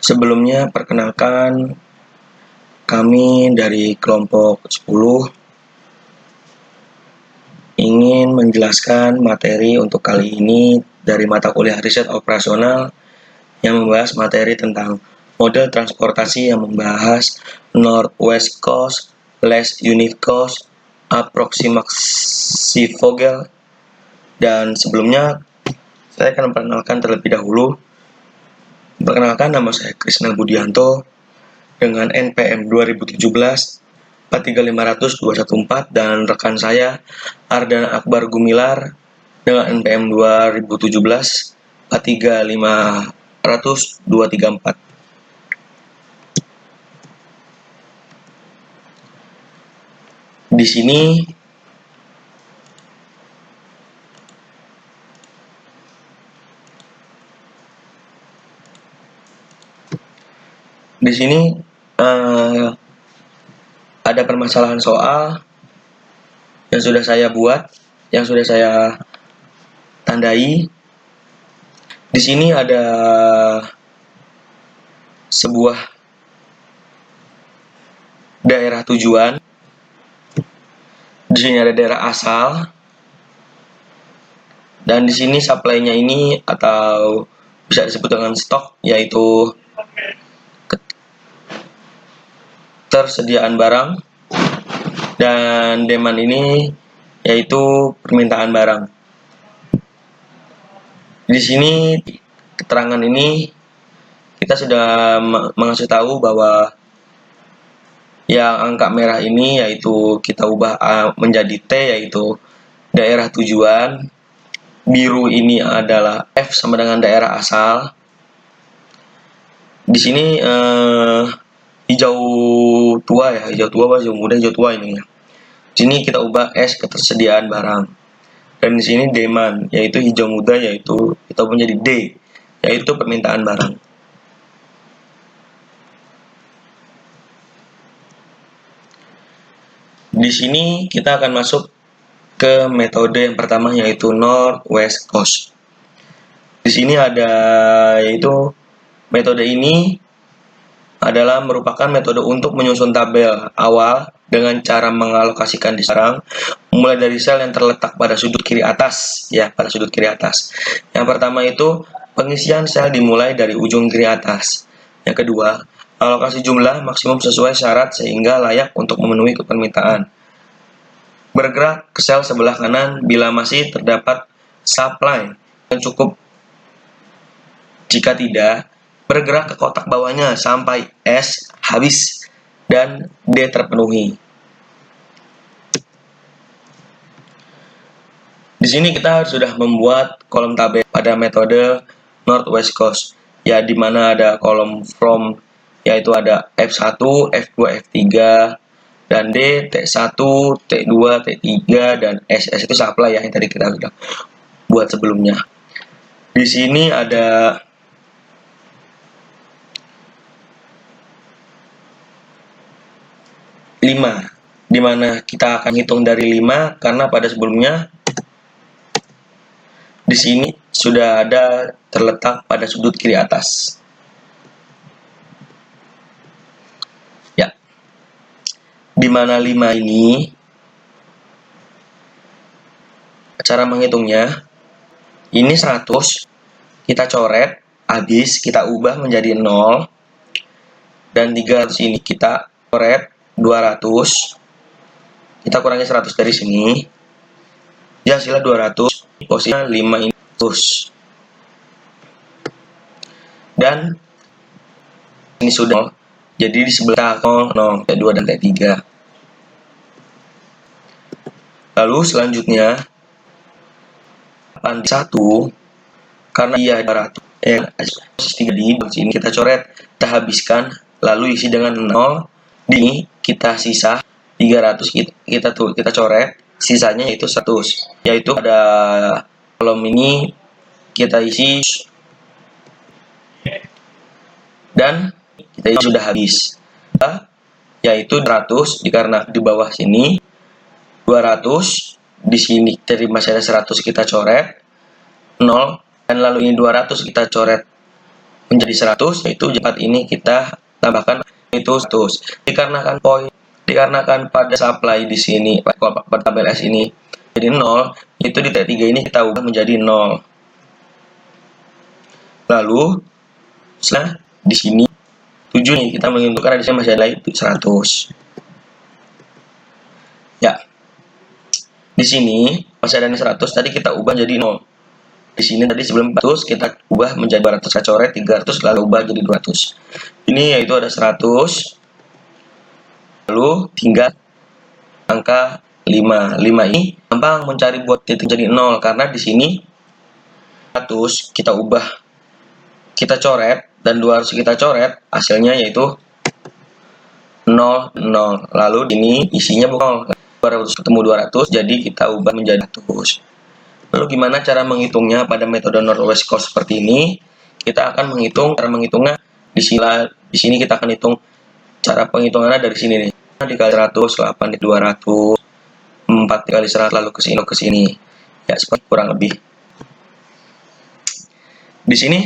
Sebelumnya perkenalkan, kami dari kelompok 10 ingin menjelaskan materi untuk kali ini dari mata kuliah riset operasional yang membahas materi tentang model transportasi yang membahas Northwest Coast, Last Unit Cost, Approximasi Vogel, dan sebelumnya saya akan memperkenalkan terlebih dahulu. Perkenalkan, nama saya Krisna Budianto dengan NPM 2017 43500 214 dan rekan saya Ardana Akbar Gumilar dengan NPM 2017 43500 234. Di sini ada permasalahan soal yang sudah saya buat, yang sudah saya tandai. Di sini ada sebuah daerah tujuan. Di sini ada daerah asal. Dan di sini supply-nya ini atau bisa disebut dengan stok, yaitu ketersediaan barang, dan demand ini yaitu permintaan barang. Di sini keterangan ini kita sudah mengasih tahu bahwa yang angka merah ini yaitu kita ubah menjadi T, yaitu daerah tujuan. Biru ini adalah F sama dengan daerah asal. Di sini hijau tua ya, hijau tua, hijau muda, hijau tua ini ya. Di sini kita ubah S ketersediaan barang. Dan di sini demand, yaitu hijau muda, yaitu kita ubah menjadi D, yaitu permintaan barang. Di sini kita akan masuk ke metode yang pertama, yaitu Northwest Coast. Di sini ada, yaitu metode ini adalah merupakan metode untuk menyusun tabel awal dengan cara mengalokasikan di barang mulai dari sel yang terletak pada sudut kiri atas, ya, pada sudut kiri atas. Yang pertama itu pengisian sel dimulai dari ujung kiri atas. Yang kedua, alokasi jumlah maksimum sesuai syarat sehingga layak untuk memenuhi permintaan. Bergerak ke sel sebelah kanan bila masih terdapat supply yang cukup. Jika tidak, bergerak ke kotak bawahnya sampai S habis dan D terpenuhi. Di sini kita sudah membuat kolom tabel pada metode Northwest Coast, ya, di mana ada kolom from, yaitu ada F1, F2, F3, dan D, T1, T2, T3, dan SS itu supply ya, yang tadi kita sudah buat sebelumnya. Di sini ada di mana kita akan hitung dari 5 karena pada sebelumnya di sini sudah ada terletak pada sudut kiri atas. Ya. Di mana 5 ini cara menghitungnya ini 100 kita coret habis, kita ubah menjadi 0, dan 300 ini kita coret 200, kita kurangi 100 dari sini, ya, hasilnya 200, posisinya 5 ini terus, dan ini sudah 0, jadi di sebelah 0, T2 dan T3. Lalu selanjutnya 1 karena dia 200 posisi 3 di sini kita coret, kita habiskan, lalu isi dengan 0. Di kita sisa 300 kita coret, sisanya yaitu 100, yaitu pada kolom ini kita isi dan kita sudah habis, yaitu 100 karena di bawah sini 200, di sini dari masih ada 100 kita coret 0, dan lalu ini 200 kita coret menjadi 100, yaitu 4 ini kita tambahkan itu 100. Dikarenakan pada supply di sini pada tabel S ini jadi 0, itu di titik 3 ini kita ubah menjadi 0. Lalu setelah di sini 7 nih kita menentukan karena di sini masih ada 100. Ya. Di sini masih ada 100, tadi kita ubah jadi 0. Di sini tadi sebelum 400 kita ubah menjadi 200, kita coret 300 lalu ubah jadi 200. Ini yaitu ada 100. Lalu tinggal angka 5. 5 ini gampang mencari buat titik jadi 0 karena di sini 100 kita ubah, kita coret, dan 200 kita coret, hasilnya yaitu 0, 0. Lalu ini isinya bukan 200 ketemu 200, jadi kita ubah menjadi 100. Lalu gimana cara menghitungnya pada metode Northwest Coast seperti ini? Kita akan menghitung, cara menghitungnya di sini kita akan hitung cara penghitungannya dari sini nih. Dikali 100, 8 dikali 200, 4 dikali 100, lalu ke sini. Ya, seperti kurang lebih. Di sini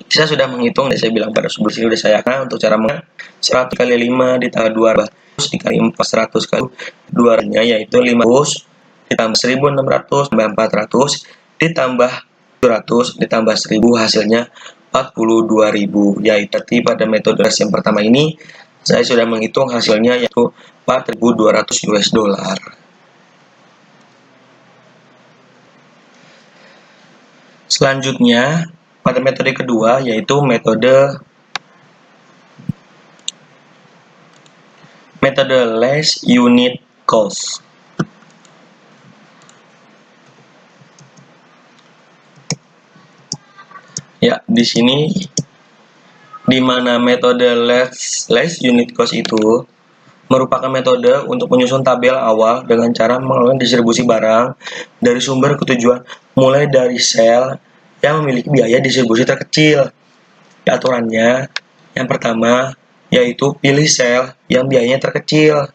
saya sudah menghitung, saya bilang pada sebelum sini sudah saya akan untuk cara 100 kali 5 ditambah 200 dikali 4, 100 kali 2-nya yaitu 500 ditambah 1600 tambah 400 ditambah 700 ditambah 1000 hasilnya 42.000, yaitu pada metode yang pertama ini saya sudah menghitung hasilnya yaitu 4.200 US dollar. Selanjutnya pada metode kedua yaitu metode less unit cost. Ya, di sini di mana metode less unit cost itu merupakan metode untuk menyusun tabel awal dengan cara melakukan distribusi barang dari sumber ke tujuan mulai dari sel yang memiliki biaya distribusi terkecil. Aturannya yang pertama yaitu pilih sel yang biayanya terkecil.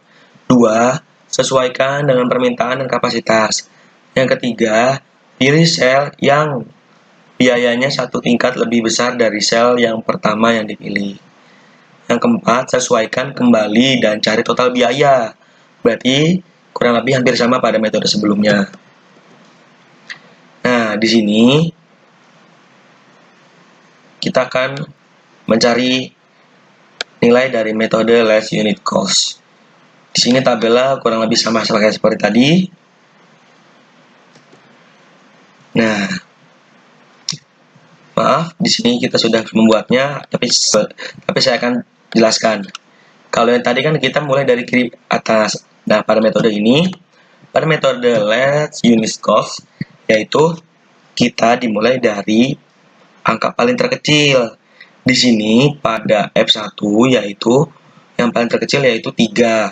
2. Sesuaikan dengan permintaan dan kapasitas. Yang ketiga, pilih sel yang biayanya satu tingkat lebih besar dari sel yang pertama yang dipilih. Yang keempat, sesuaikan kembali dan cari total biaya. Berarti kurang lebih hampir sama pada metode sebelumnya. Nah, di sini kita akan mencari nilai dari metode less unit cost. Di sini tabelnya kurang lebih sama seperti tadi. Nah, maaf, di sini kita sudah membuatnya, tapi saya akan jelaskan. Kalau yang tadi kan kita mulai dari kiri atas. Nah, pada metode ini, pada metode less unit cost, yaitu kita dimulai dari angka paling terkecil. Di sini pada F1 yaitu yang paling terkecil yaitu 3.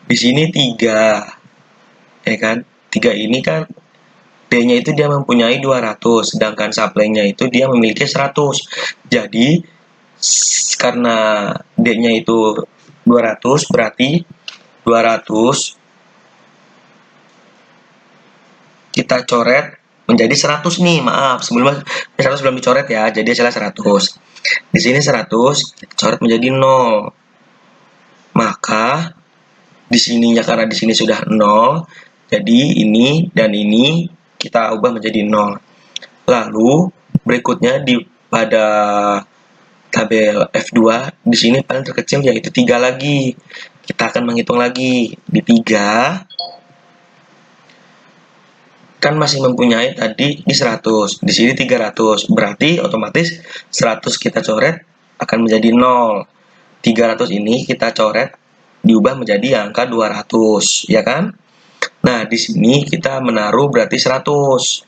Di sini 3. Ya kan? 3 ini kan D-nya itu dia mempunyai 200, sedangkan supply-nya itu dia memiliki 100. Jadi karena D-nya itu 200, berarti 200 kita coret menjadi 100 nih, maaf, 100 belum dicoret ya, jadi hasilnya 100. Di sini 100 kita coret menjadi 0. Maka di sininya karena di sini sudah 0, jadi ini dan ini kita ubah menjadi 0. Lalu berikutnya pada tabel F2 di sini paling terkecil yaitu 3 lagi. Kita akan menghitung lagi. Di 3 kan masih mempunyai tadi di 100, di sini 300. Berarti otomatis 100 kita coret akan menjadi 0. 300 ini kita coret diubah menjadi angka 200, ya kan? Nah, di sini kita menaruh berarti 100.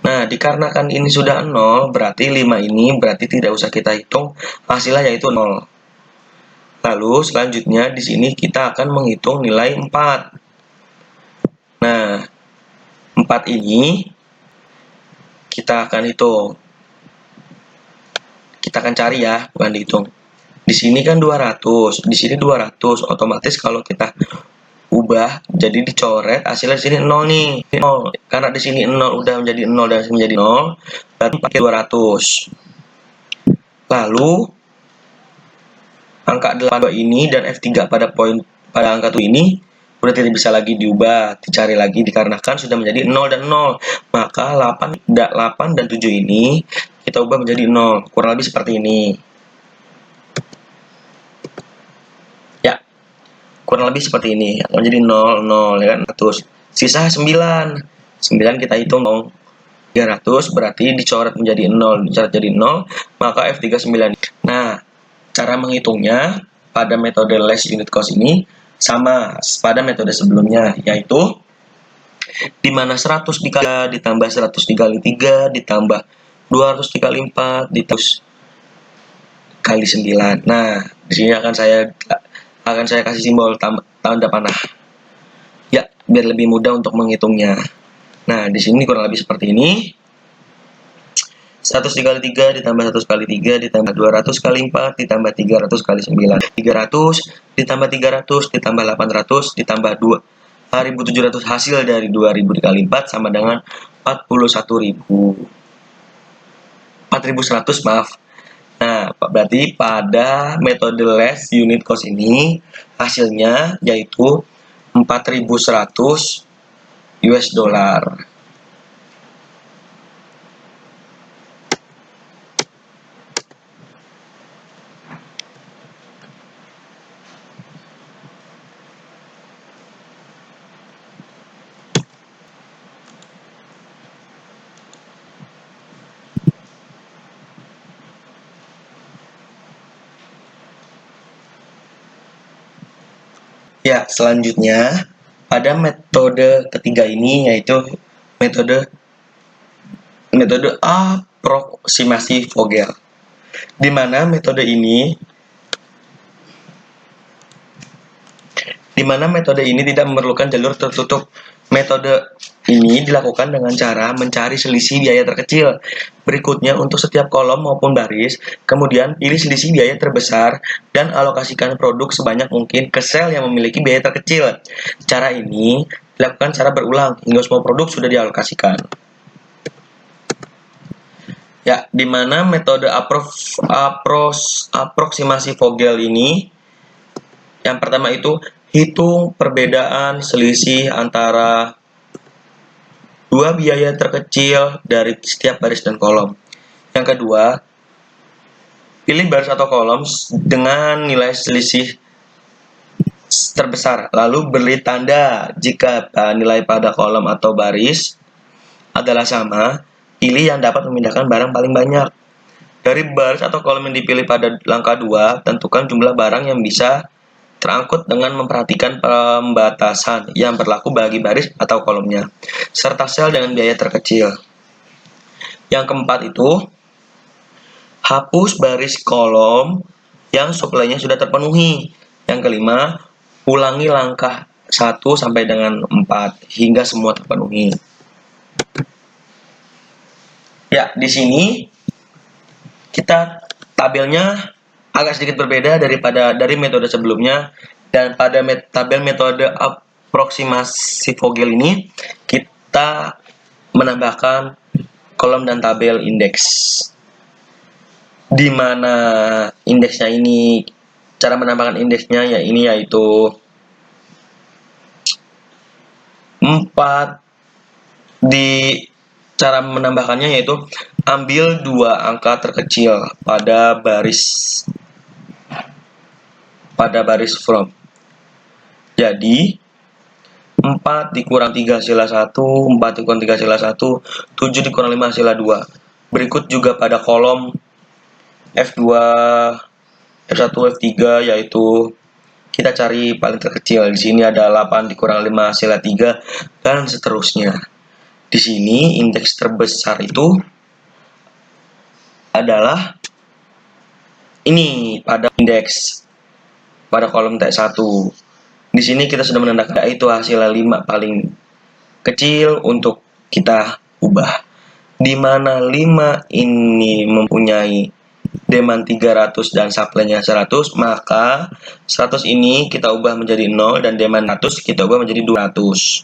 Nah, dikarenakan ini sudah 0, berarti 5 ini berarti tidak usah kita hitung, hasilnya yaitu 0. Lalu selanjutnya di sini kita akan menghitung nilai 4. Nah, 4 ini kita akan hitung. Kita akan cari ya, bukan dihitung. Di sini kan 200, di sini 200. Otomatis kalau kita ubah jadi dicoret, hasilnya di sini 0 nih. 0. Karena di sini 0 udah menjadi 0 dan menjadi 0, berarti pakai 200. Lalu angka 82 ini dan F3 pada angka 7 ini udah tidak bisa lagi diubah, dicari lagi dikarenakan sudah menjadi 0 dan 0. Maka 8 dan 7 ini kita ubah menjadi 0. Kurang lebih seperti ini. Ya, kurang lebih seperti ini. Menjadi 0, 0, ya kan? 100. Sisa 9. 9 kita hitung dong. 300 berarti dicoret menjadi 0, dicoret jadi 0, maka F39. Nah, cara menghitungnya pada metode less unit cost ini sama pada metode sebelumnya, yaitu di mana 100 ditambah 100 dikali 3 ditambah 200 dikali 4 ditambah kali 9. Nah, di sini akan saya kasih simbol tanda panah. Ya, biar lebih mudah untuk menghitungnya. Nah, di sini kurang lebih seperti ini. 100 dikali 3 ditambah 100 kali 3 ditambah 200 kali 4 ditambah 300 kali 9. 300 ditambah 300 ditambah 800 ditambah 2.700 hasil dari 2000 dikali 4 sama dengan 4.100 maaf. Nah, berarti pada metode less unit cost ini hasilnya yaitu 4.100 US dollar. Ya, selanjutnya pada metode ketiga ini yaitu metode aproksimasi Vogel. Di mana metode ini tidak memerlukan jalur tertutup. Metode ini dilakukan dengan cara mencari selisih biaya terkecil. Berikutnya, untuk setiap kolom maupun baris, kemudian pilih selisih biaya terbesar dan alokasikan produk sebanyak mungkin ke sel yang memiliki biaya terkecil. Cara ini dilakukan secara berulang hingga semua produk sudah dialokasikan. Ya, di mana metode aproksimasi Vogel ini, yang pertama itu hitung perbedaan selisih antara dua biaya terkecil dari setiap baris dan kolom. Yang kedua, pilih baris atau kolom dengan nilai selisih terbesar, lalu beri tanda jika nilai pada kolom atau baris adalah sama. Pilih yang dapat memindahkan barang paling banyak. Dari baris atau kolom yang dipilih pada langkah 2, tentukan jumlah barang yang bisa terangkut dengan memperhatikan pembatasan yang berlaku bagi baris atau kolomnya, serta sel dengan biaya terkecil. Yang keempat itu, hapus baris kolom yang suplainya sudah terpenuhi. Yang kelima, ulangi langkah 1 sampai dengan 4 hingga semua terpenuhi. Ya, di sini kita tabelnya agak sedikit berbeda dari metode sebelumnya, dan pada tabel metode aproksimasi Vogel ini kita menambahkan kolom dan tabel indeks, di mana indeksnya ini, cara menambahkan indeksnya ya ini, yaitu 4. Di cara menambahkannya yaitu ambil 2 angka terkecil pada baris from. Jadi 4 dikurang 3 hasilnya 1, 4 dikurang 3 hasilnya 1, 7 dikurang 5 hasilnya 2. Berikut juga pada kolom F2, F1, F3, yaitu kita cari paling terkecil. Di sini ada 8 dikurang 5 hasilnya 3, dan seterusnya. Di sini indeks terbesar itu adalah ini pada indeks pada kolom T1. Di sini kita sudah menandakan itu hasilnya 5 paling kecil untuk kita ubah. Di mana 5 ini mempunyai demand 300 dan supply-nya 100, maka 100 ini kita ubah menjadi 0 dan demand 100 kita ubah menjadi 200.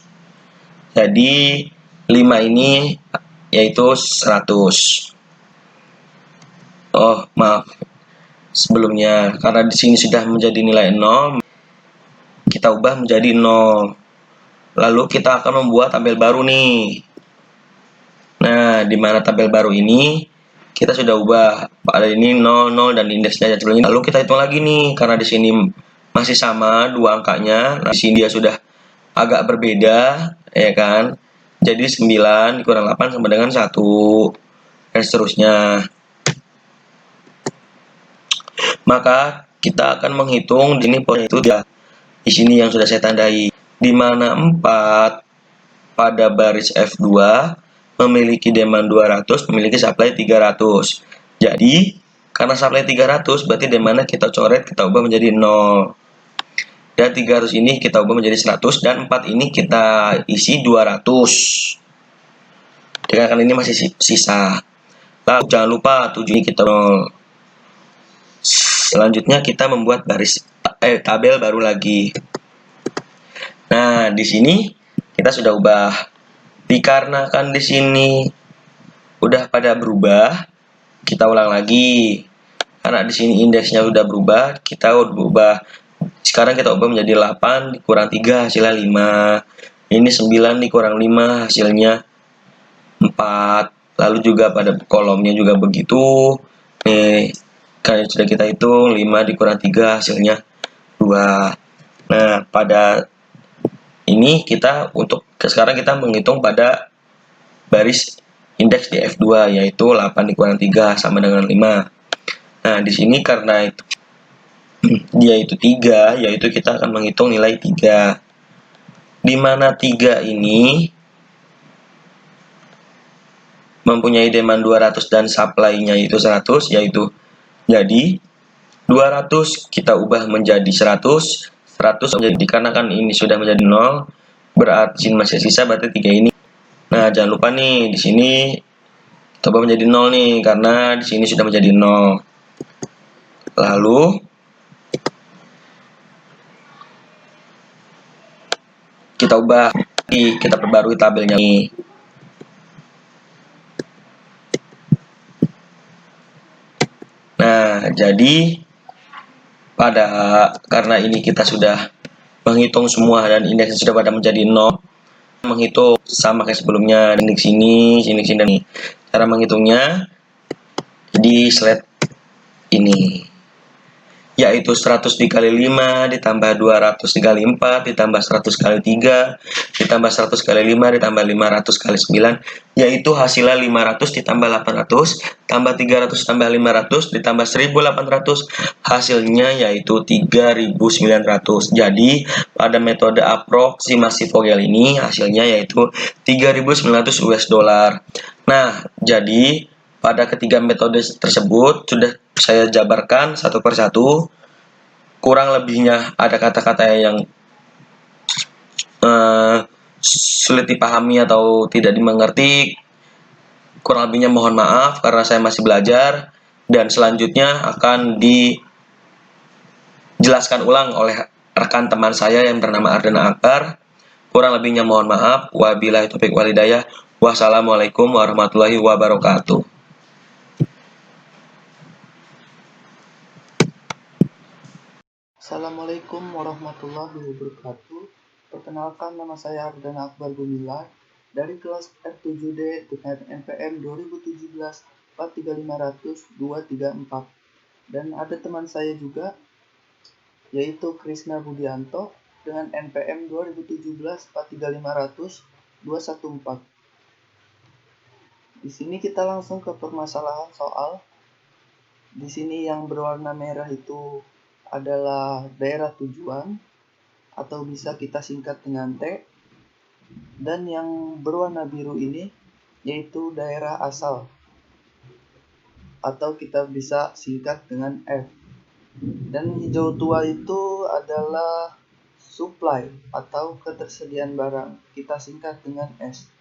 Jadi 5 ini yaitu 100. Oh, maaf sebelumnya, karena di sini sudah menjadi nilai 0, kita ubah menjadi 0. Lalu kita akan membuat tabel baru nih. Nah, di mana tabel baru ini kita sudah ubah pada ini 0, 0 dan indeksnya sebelumnya. Lalu kita hitung lagi nih, karena di sini masih sama dua angkanya. Nah, di sini dia sudah agak berbeda, ya kan? Jadi 9 dikurang 8 sama dengan 1 dan seterusnya. Maka kita akan menghitung ini itu dia. Di sini yang sudah saya tandai, di mana 4 pada baris F2 memiliki demand 200, memiliki supply 300. Jadi, karena supply 300, berarti demandnya kita coret, kita ubah menjadi 0. Dan 300 ini kita ubah menjadi 100, dan 4 ini kita isi 200. Dikarenakan ini masih sisa. Lalu jangan lupa 7 ini kita 0. Selanjutnya kita membuat tabel baru lagi. Nah, di sini kita sudah ubah. Dikarenakan di sini udah pada berubah, kita ulang lagi. Karena di sini indeksnya udah berubah, kita udah berubah. Sekarang kita ubah menjadi 8 dikurang 3 hasilnya 5. Ini 9 dikurang 5 hasilnya 4. Lalu juga pada kolomnya juga begitu. Nih, kan sudah kita hitung 5 dikurang 3 hasilnya 2. Nah, pada ini kita sekarang kita menghitung pada baris indeks di F2, yaitu 8 dikurang 3 sama dengan 5. Nah, di sini karena itu dia itu 3, yaitu kita akan menghitung nilai 3. Di mana 3 ini mempunyai demand 200 dan supply-nya itu 100, yaitu jadi 200 kita ubah menjadi 100, 100 menjadi, dikarenakan ini sudah menjadi 0, berarti masih sisa, berarti 3 ini. Nah, jangan lupa nih, di sini coba menjadi 0 nih, karena di sini sudah menjadi 0. Lalu kita ubah, kita perbarui tabelnya nih. Nah, jadi karena ini kita sudah menghitung semua dan indeksnya sudah pada menjadi 0, menghitung sama kayak sebelumnya, indeks sini, indeks sini, dan ini. Cara menghitungnya di slide ini, yaitu 100 dikali 5 ditambah 200 dikali 4 ditambah 100 kali 3 ditambah 100 kali 5 ditambah 500 kali 9, yaitu hasilnya 500 ditambah 800 tambah 300 tambah 500 ditambah 1800, hasilnya yaitu 3900. Jadi pada metode aproksimasi Vogel ini hasilnya yaitu 3900 US dollar. Nah, jadi pada ketiga metode tersebut sudah saya jabarkan satu persatu. Kurang lebihnya ada kata-kata yang sulit dipahami atau tidak dimengerti. Kurang lebihnya mohon maaf karena saya masih belajar, dan selanjutnya akan dijelaskan ulang oleh rekan teman saya yang bernama Ardana Akbar. Kurang lebihnya mohon maaf. Wabillahi taufiq walhidayah. Wassalamualaikum warahmatullahi wabarakatuh. Assalamualaikum warahmatullahi wabarakatuh. Perkenalkan, nama saya Ardana Akbar Gumilar dari kelas F7D dengan NPM 2017 43500 234. Dan ada teman saya juga yaitu Krisna Budianto dengan NPM 2017 43500 214. Di sini kita langsung ke permasalahan soal. Di sini yang berwarna merah itu adalah daerah tujuan, atau bisa kita singkat dengan T, dan yang berwarna biru ini yaitu daerah asal, atau kita bisa singkat dengan F. Dan hijau tua itu adalah supply atau ketersediaan barang, kita singkat dengan S.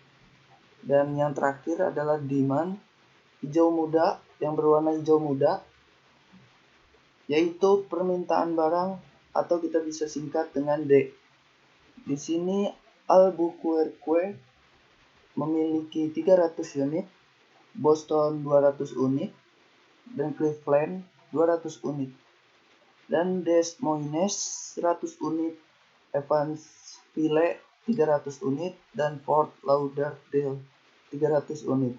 Dan yang terakhir adalah demand, hijau muda, yang berwarna hijau muda, yaitu permintaan barang, atau kita bisa singkat dengan D. Di sini Albuquerque memiliki 300 unit, Boston 200 unit, dan Cleveland 200 unit, dan Des Moines 100 unit, Evansville 300 unit, dan Fort Lauderdale 300 unit.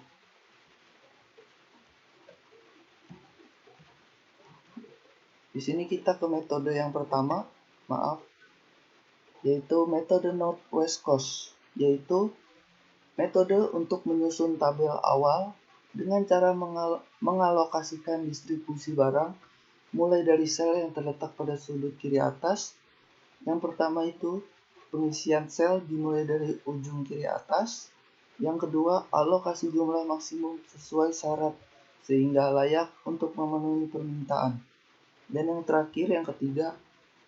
Di sini kita ke metode yang pertama, yaitu metode Northwest Coast, yaitu metode untuk menyusun tabel awal dengan cara mengalokasikan distribusi barang mulai dari sel yang terletak pada sudut kiri atas. Yang pertama itu pengisian sel dimulai dari ujung kiri atas. Yang kedua, alokasi jumlah maksimum sesuai syarat sehingga layak untuk memenuhi permintaan. Dan yang terakhir, yang ketiga,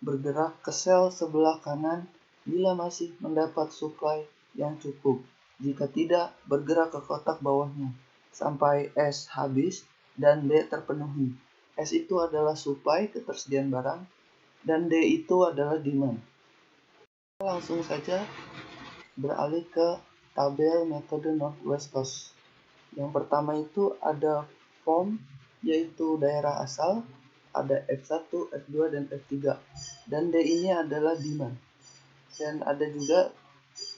bergerak ke sel sebelah kanan bila masih mendapat suplai yang cukup. Jika tidak, bergerak ke kotak bawahnya sampai S habis dan D terpenuhi. S itu adalah supply, ketersediaan barang, dan D itu adalah demand. Langsung saja beralih ke tabel metode Northwest Coast. Yang pertama itu ada form, yaitu daerah asal, ada F1, F2, dan F3. Dan D ini adalah demand. Dan ada juga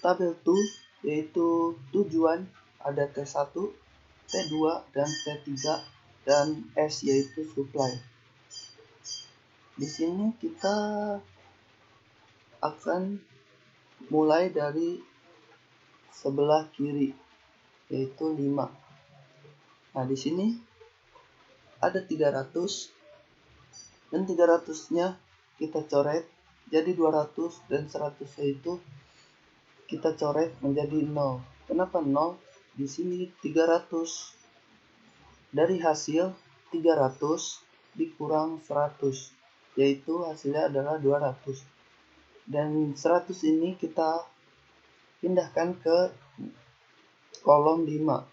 tabel to, yaitu tujuan, ada T1, T2, dan T3, dan S yaitu supply. Di sini kita akan mulai dari sebelah kiri, yaitu 5. Nah, di sini ada 300 dan 300-nya kita coret jadi 200 dan 100-nya itu kita coret menjadi 0. Kenapa 0? Di sini 300 dari hasil 300 dikurang 100, yaitu hasilnya adalah 200. Dan 100 ini kita pindahkan ke kolom 5.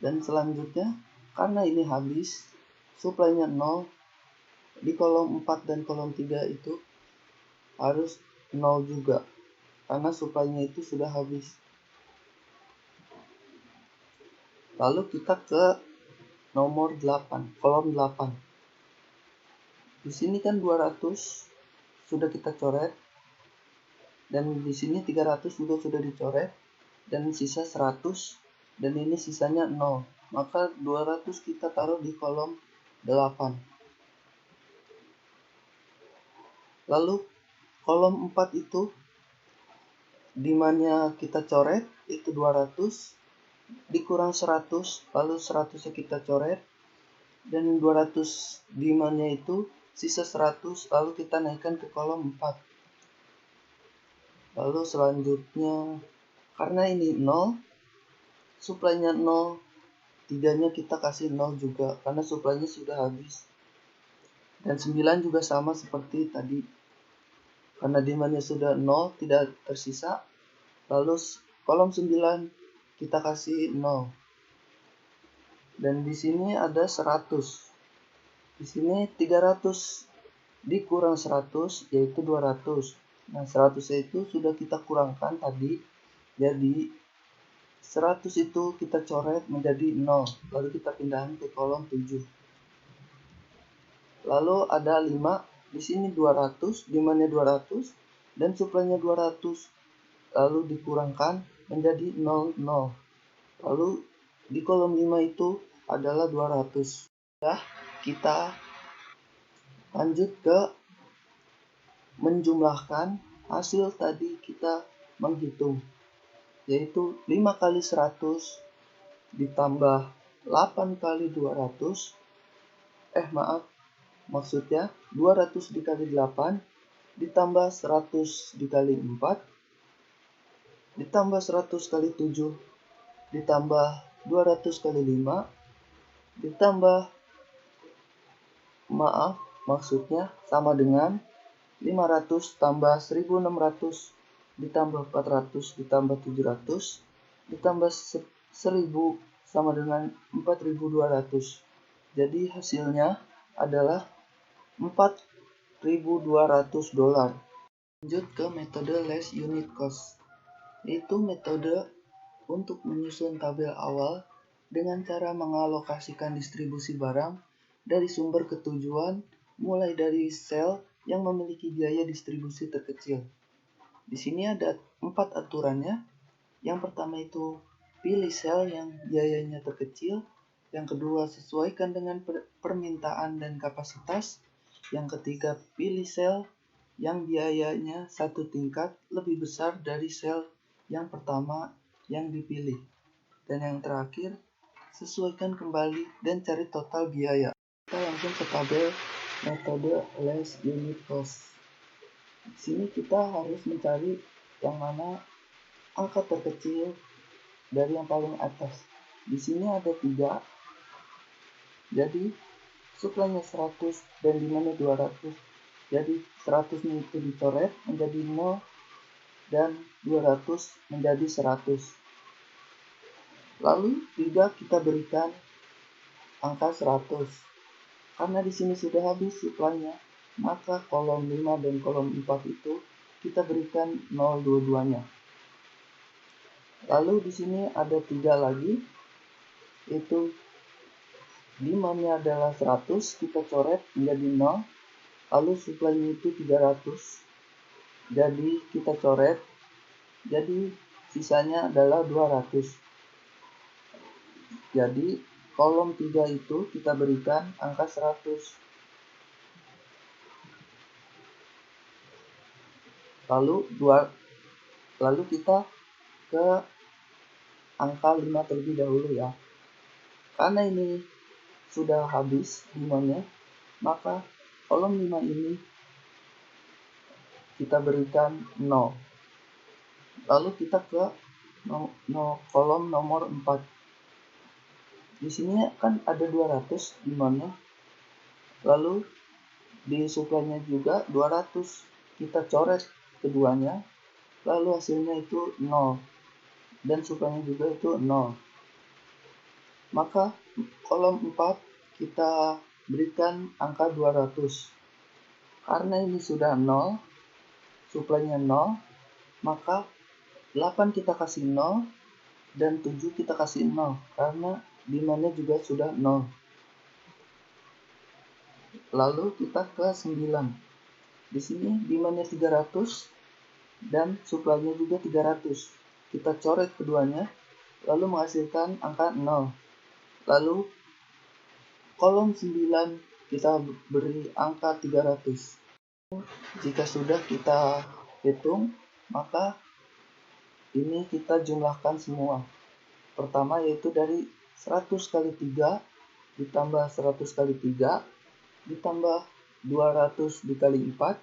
Dan selanjutnya, karena ini habis, suplainya 0, di kolom 4 dan kolom 3 itu harus 0 juga, karena suplainya itu sudah habis. Lalu kita ke nomor 8, kolom 8. Di sini kan 200 sudah kita coret, dan di sini 300 juga sudah dicoret, dan sisa 100, dan ini sisanya 0. Maka 200 kita taruh di kolom 8. Lalu kolom 4 itu dimana kita coret itu 200 dikurang 100, lalu 100-nya kita coret, dan 200 dimana itu sisa 100, lalu kita naikkan ke kolom 4. Lalu selanjutnya, karena ini 0, suplainya 0, 3-nya kita kasih 0 juga, karena suplainya sudah habis. Dan 9 juga sama seperti tadi, karena demandnya sudah 0, tidak tersisa. Lalu kolom 9 kita kasih 0. Dan di sini ada 100. Di sini 300 dikurang 100 yaitu 200. Nah, 100 itu sudah kita kurangkan tadi. Jadi 100 itu kita coret menjadi 0. Lalu kita pindahkan ke kolom 7. Lalu ada 5. Di sini 200, dimana 200 dan suplainya 200. Lalu dikurangkan menjadi 00. Lalu di kolom 5 itu adalah 200. Nah, kita lanjut ke menjumlahkan hasil tadi kita menghitung, yaitu 5 kali 100 ditambah 8 kali 200, maksudnya 200 dikali 8 ditambah 100 dikali 4 ditambah 100 kali 7 ditambah 200 kali 5 ditambah maksudnya sama dengan 500 tambah 1600 ditambah 400 ditambah 700 ditambah 1000 sama dengan 4200. Jadi hasilnya adalah $4.200. Lanjut ke metode less unit cost, yaitu metode untuk menyusun tabel awal dengan cara mengalokasikan distribusi barang dari sumber ke tujuan, mulai dari sel yang memiliki biaya distribusi terkecil. Di sini ada 4 aturannya. Yang pertama itu pilih sel yang biayanya terkecil. Yang kedua, sesuaikan dengan permintaan dan kapasitas. Yang ketiga, pilih sel yang biayanya satu tingkat lebih besar dari sel yang pertama yang dipilih. Dan yang terakhir, sesuaikan kembali dan cari total biaya. Kita langsung ke tabel metode less unit cost. Di sini kita harus mencari yang mana angka terkecil dari yang paling atas. Di sini ada 3. Jadi suplainya 100 dan demandnya 200. Jadi 100-nya itu dicoret menjadi 0 dan 200 menjadi 100. Lalu 3 kita berikan angka 100. Karena di sini sudah habis suplainya, maka kolom 5 dan kolom 4 itu kita berikan 0 dua-duanya. Lalu di sini ada 3 lagi, yaitu demandnya adalah 100, kita coret menjadi 0. Lalu suplainya itu 300, jadi kita coret, jadi sisanya adalah 200. Jadi kolom 3 itu kita berikan angka 100. Lalu kita ke angka 5 terlebih dahulu ya. Karena ini sudah habis demandnya, maka kolom 5 ini kita berikan 0. Lalu kita ke kolom nomor 4. Di sini kan ada 200 demandnya. Lalu di suplainya juga 200. Kita coret keduanya. Lalu hasilnya itu 0. Dan suplainya juga itu 0. Maka kolom 4 kita berikan angka 200. Karena ini sudah 0, suplainya 0, maka 8 kita kasih 0 dan 7 kita kasih 0 karena demandnya juga sudah 0. Lalu kita ke 9. Di sini demandnya 300 dan suplainya juga 300. Kita coret keduanya lalu menghasilkan angka 0. Lalu kolom 9 kita beri angka 300. Jika sudah kita hitung, maka ini kita jumlahkan semua. Pertama yaitu dari 100 kali 3 ditambah 100 kali 3 ditambah 200 dikali 4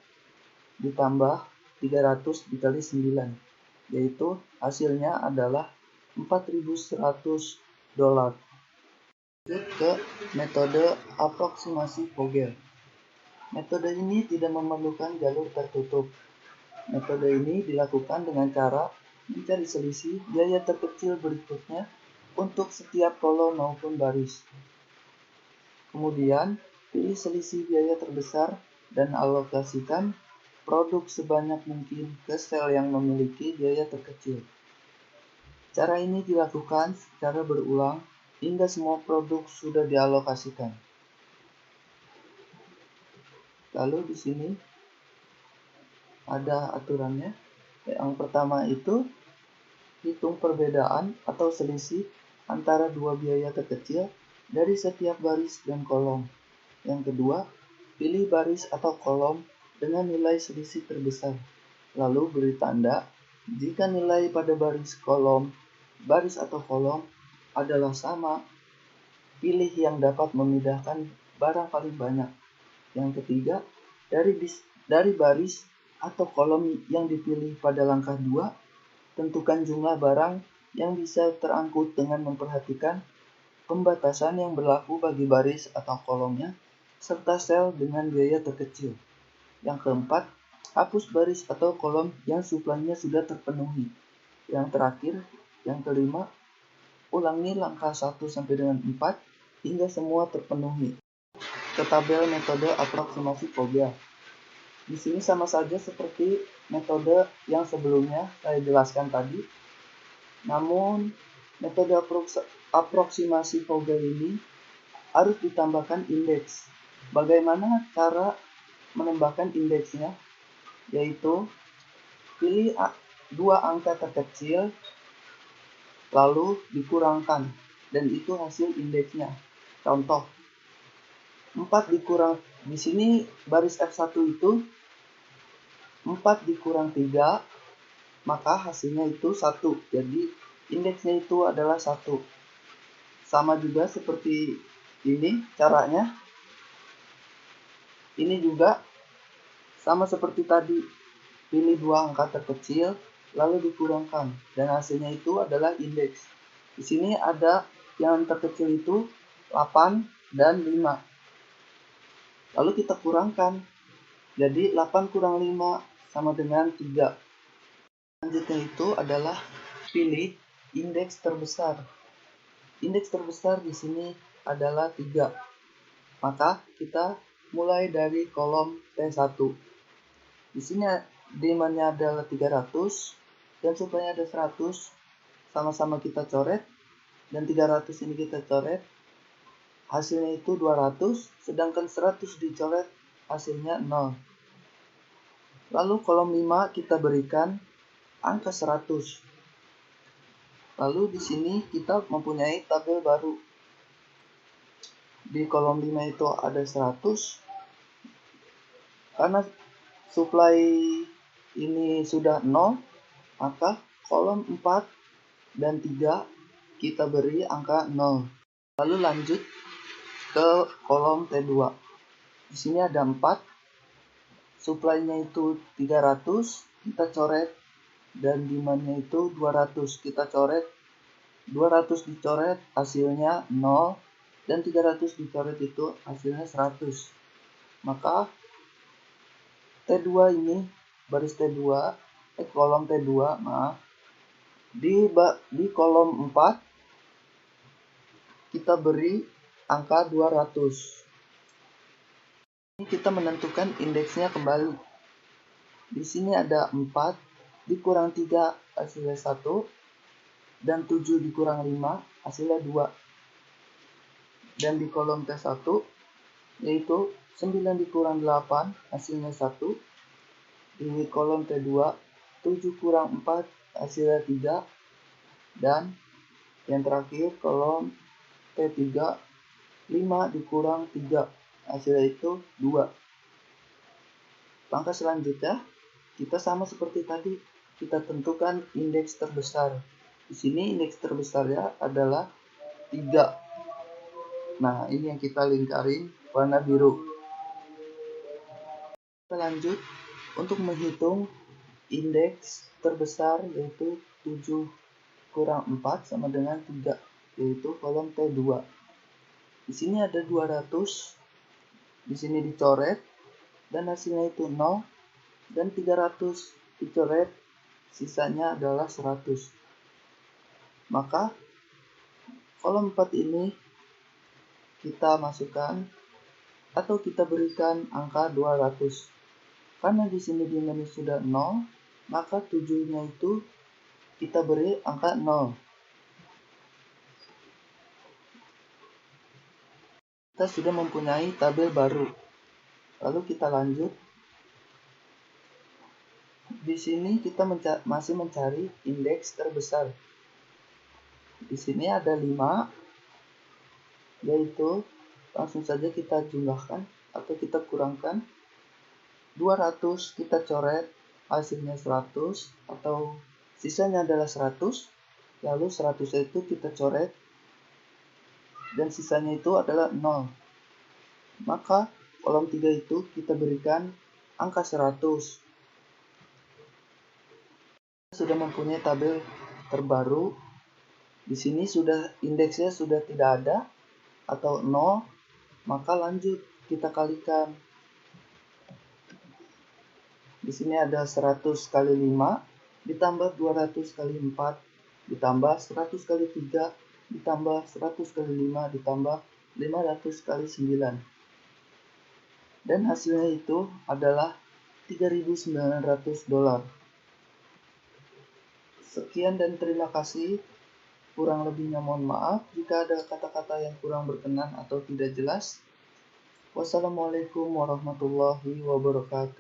ditambah 300 dikali 9, yaitu hasilnya adalah $4.100. Lanjut ke metode aproksimasi Vogel. Metode ini tidak memerlukan jalur tertutup. Metode ini dilakukan dengan cara mencari selisih biaya terkecil berikutnya untuk setiap kolom maupun baris. Kemudian, pilih selisih biaya terbesar dan alokasikan produk sebanyak mungkin ke sel yang memiliki biaya terkecil. Cara ini dilakukan secara berulang hingga semua produk sudah dialokasikan. Lalu di sini ada aturannya. Yang pertama itu hitung perbedaan atau selisih antara dua biaya terkecil dari setiap baris dan kolom. Yang kedua, pilih baris atau kolom dengan nilai selisih terbesar. Lalu beri tanda jika nilai pada baris atau kolom adalah sama. Pilih yang dapat memindahkan barang paling banyak. Yang ketiga, dari baris atau kolom yang dipilih pada langkah 2, tentukan jumlah barang yang bisa terangkut dengan memperhatikan pembatasan yang berlaku bagi baris atau kolomnya, serta sel dengan biaya terkecil. Yang keempat, hapus baris atau kolom yang suplainya sudah terpenuhi. Yang terakhir, yang kelima, ulangi langkah 1 sampai dengan 4 hingga semua terpenuhi. Ke tabel metode aproksimasi Vogel. Di sini sama saja seperti metode yang sebelumnya saya jelaskan tadi. Namun metode aproksimasi Vogel ini harus ditambahkan indeks. Bagaimana cara menambahkan indeksnya? Yaitu pilih dua angka terkecil lalu dikurangkan, dan itu hasil indeksnya. Contoh, 4 dikurang, di sini baris F1 itu 4 dikurang 3, maka hasilnya itu 1. Jadi indeksnya itu adalah 1. Sama juga seperti ini caranya. Ini juga sama seperti tadi. Pilih dua angka terkecil lalu dikurangkan, dan hasilnya itu adalah indeks. Di sini ada yang terkecil itu 8 dan 5. Lalu kita kurangkan. Jadi 8 kurang 5 sama dengan 3. Selanjutnya itu adalah pilih indeks terbesar. Indeks terbesar di sini adalah 3. Maka kita mulai dari kolom T1. Di sini demand-nya adalah 300 dan supply-nya ada 100. Sama-sama kita coret, dan 300 ini kita coret. Hasilnya itu 200, sedangkan 100 dicoret, hasilnya 0. Lalu kolom 5 kita berikan angka 100. Lalu di sini kita mempunyai tabel baru. Di kolom 5 itu ada 100. Karena supply ini sudah 0, maka kolom 4 dan 3 kita beri angka 0. Lalu lanjut ke kolom T2. Di sini ada 4. Supply-nya itu 300, kita coret, dan demand-nya itu 200, kita coret. 200 dicoret, hasilnya 0, dan 300 dicoret itu hasilnya 100. Maka T2 ini, baris T2, kolom T2, maaf. Di kolom 4 kita beri angka 200. Ini kita menentukan indeksnya kembali. Di sini ada 4 dikurang 3 hasilnya 1, dan 7 dikurang 5 hasilnya 2. Dan di kolom T1 yaitu 9 dikurang 8 hasilnya 1. Di kolom T2 7 kurang 4 hasilnya 3. Dan yang terakhir kolom T3 5 dikurang 3 hasilnya itu 2. Langkah selanjutnya kita sama seperti tadi, kita tentukan indeks terbesar. Di sini indeks terbesarnya adalah 3. Nah, ini yang kita lingkarin warna biru. Kita lanjut untuk menghitung indeks terbesar, yaitu 7 kurang 4 sama dengan 3, yaitu kolom T2. Di sini ada 200, di sini dicoret, dan hasilnya itu 0, dan 300 dicoret, sisanya adalah 100. Maka kolom 4 ini kita masukkan atau kita berikan angka 200. Karena di sini demand sudah 0, maka 7-nya itu kita beri angka 0. Kita sudah mempunyai tabel baru. Lalu kita lanjut. Di sini kita masih mencari indeks terbesar. Di sini ada 5, yaitu langsung saja kita jumlahkan atau kita kurangkan. 200 kita coret, hasilnya 100, atau sisanya adalah 100. Lalu 100 itu kita coret, dan sisanya itu adalah 0. Maka kolom 3 itu kita berikan angka 100. Kita sudah mempunyai tabel terbaru. Di sini sudah indeksnya sudah tidak ada atau 0, maka lanjut kita kalikan. Di sini ada 100 kali 5 ditambah 200 kali 4 ditambah 100 kali 3 ditambah 100 kali 5 ditambah 500 kali 9. Dan hasilnya itu adalah $3.900. Sekian dan terima kasih. Kurang lebihnya mohon maaf jika ada kata-kata yang kurang berkenan atau tidak jelas. Wassalamualaikum warahmatullahi wabarakatuh.